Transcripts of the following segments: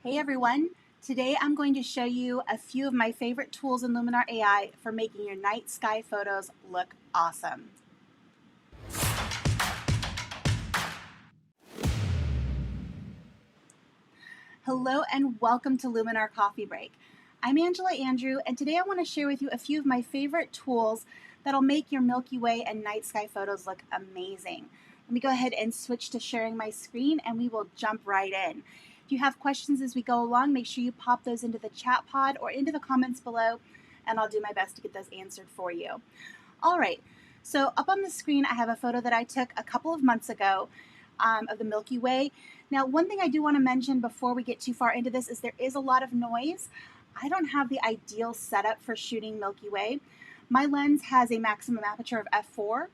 Hey everyone, today I'm going to show you a few of my favorite tools in Luminar AI for making your night sky photos look awesome. Hello and welcome to Luminar Coffee Break. I'm Angela Andrieux and today I want to share with you a few of my favorite tools that'll make your Milky Way and night sky photos look amazing. Let me go ahead and switch to sharing my screen and we will jump right in. If you have questions as we go along, make sure you pop those into the chat pod or into the comments below and I'll do my best to get those answered for you. All right, so up on the screen I have a photo that I took a couple of months ago of the Milky Way. Now, one thing I do want to mention before we get too far into this is there is a lot of noise. I don't have the ideal setup for shooting Milky Way. My lens has a maximum aperture of f4.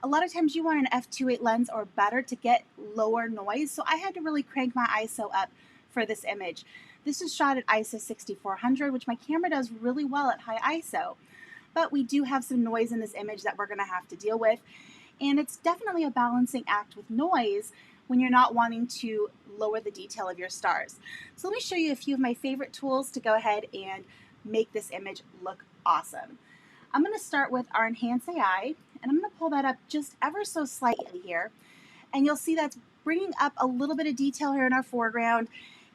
A lot of times you want an f2.8 lens or better to get lower noise, so I had to really crank my ISO up for this image. This is shot at ISO 6400, which my camera does really well at high ISO. But we do have some noise in this image that we're going to have to deal with. And it's definitely a balancing act with noise when you're not wanting to lower the detail of your stars. So let me show you a few of my favorite tools to go ahead and make this image look awesome. I'm going to start with our Enhance AI, and I'm going to pull that up just ever so slightly here. And you'll see that's bringing up a little bit of detail here in our foreground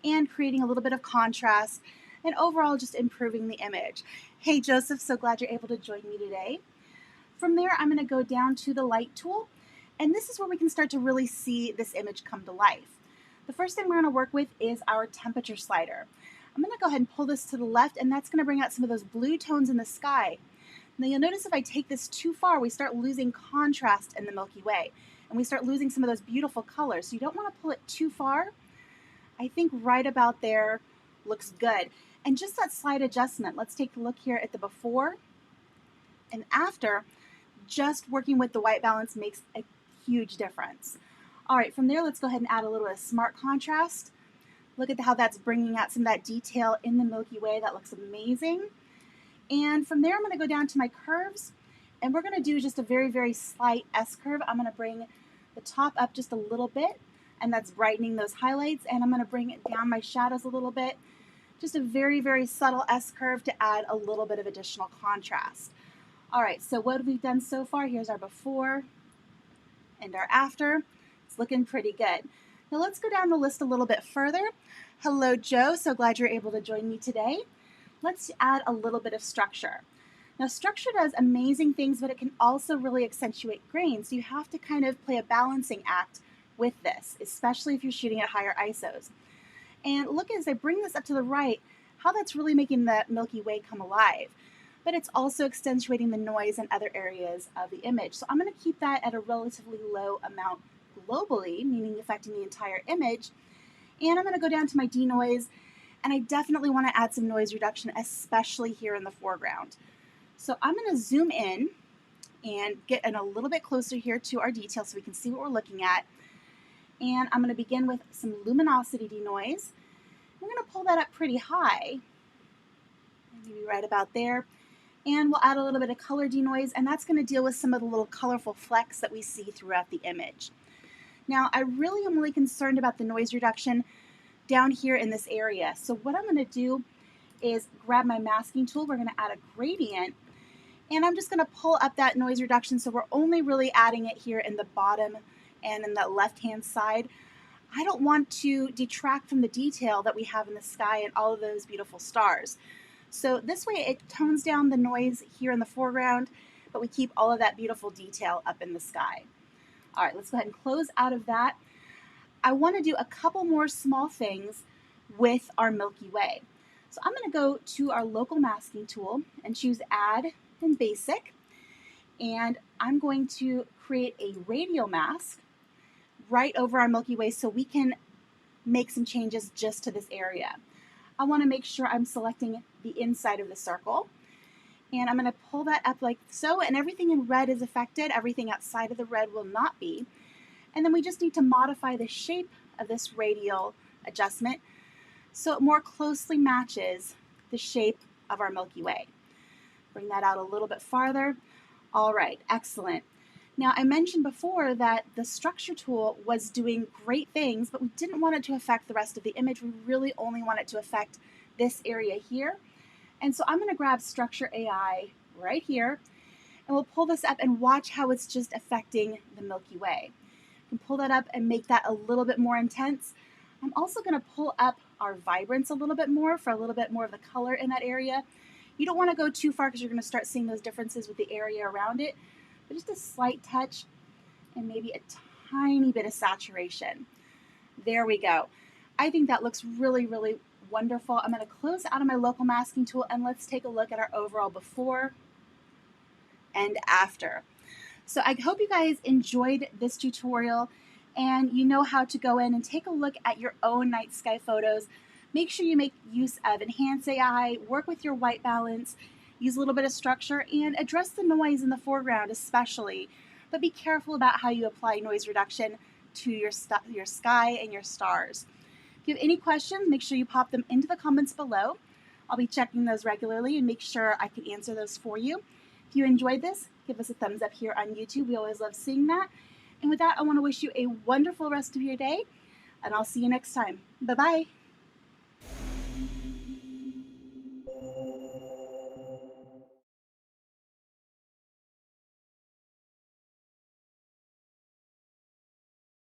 and creating a little bit of contrast and overall just improving the image. Hey Joseph, so glad you're able to join me today. From there, I'm going to go down to the light tool, and this is where we can start to really see this image come to life. The first thing we're going to work with is our temperature slider. I'm going to go ahead and pull this to the left, and that's going to bring out some of those blue tones in the sky. Now you'll notice if I take this too far, we start losing contrast in the Milky Way, and we start losing some of those beautiful colors. So you don't want to pull it too far. I think right about there looks good. And just that slight adjustment, let's take a look here at the before and after. Just working with the white balance makes a huge difference. All right, from there, let's go ahead and add a little bit of smart contrast. Look at how that's bringing out some of that detail in the Milky Way. That looks amazing. And from there, I'm going to go down to my curves, and we're going to do just a very, very slight S-curve. I'm going to bring the top up just a little bit, and that's brightening those highlights, and I'm going to bring it down my shadows a little bit. Just a very, very subtle S-curve to add a little bit of additional contrast. All right, so what have we done so far? Here's our before and our after. It's looking pretty good. Now let's go down the list a little bit further. Hello, Joe. So glad you're able to join me today. Let's add a little bit of structure. Now, structure does amazing things, but it can also really accentuate grain. So you have to kind of play a balancing act with this, especially if you're shooting at higher ISOs. And look, as I bring this up to the right, how that's really making the Milky Way come alive. But it's also accentuating the noise in other areas of the image. So I'm going to keep that at a relatively low amount globally, meaning affecting the entire image. And I'm going to go down to my denoise, and I definitely want to add some noise reduction, especially here in the foreground. So I'm going to zoom in and get in a little bit closer here to our detail so we can see what we're looking at. And I'm going to begin with some luminosity denoise. We're going to pull that up pretty high, maybe right about there. And we'll add a little bit of color denoise, and that's going to deal with some of the little colorful flecks that we see throughout the image. Now, I really am really concerned about the noise reduction down here in this area. So what I'm going to do is grab my masking tool. We're going to add a gradient, and I'm just going to pull up that noise reduction so we're only really adding it here in the bottom and in the left-hand side. I don't want to detract from the detail that we have in the sky and all of those beautiful stars. So this way it tones down the noise here in the foreground, but we keep all of that beautiful detail up in the sky. All right, let's go ahead and close out of that. I want to do a couple more small things with our Milky Way. So I'm going to go to our local masking tool and choose Add and Basic. And I'm going to create a radial mask right over our Milky Way so we can make some changes just to this area. I want to make sure I'm selecting the inside of the circle, and I'm going to pull that up like so, and everything in red is affected. Everything outside of the red will not be. And then we just need to modify the shape of this radial adjustment so it more closely matches the shape of our Milky Way. Bring that out a little bit farther. All right, excellent. Now, I mentioned before that the structure tool was doing great things, but we didn't want it to affect the rest of the image. We really only want it to affect this area here. And so I'm going to grab Structure AI right here, and we'll pull this up and watch how it's just affecting the Milky Way. You can pull that up and make that a little bit more intense. I'm also going to pull up our vibrance a little bit more for a little bit more of the color in that area. You don't want to go too far because you're going to start seeing those differences with the area around it, but just a slight touch and maybe a tiny bit of saturation. There we go. I think that looks really, really wonderful. I'm going to close out of my local masking tool and let's take a look at our overall before and after. So I hope you guys enjoyed this tutorial and you know how to go in and take a look at your own night sky photos. Make sure you make use of Enhance AI, work with your white balance, use a little bit of structure, and address the noise in the foreground especially. But be careful about how you apply noise reduction to your sky and your stars. If you have any questions, make sure you pop them into the comments below. I'll be checking those regularly and make sure I can answer those for you. If you enjoyed this, give us a thumbs up here on YouTube. We always love seeing that. And with that, I want to wish you a wonderful rest of your day, and I'll see you next time. Bye-bye.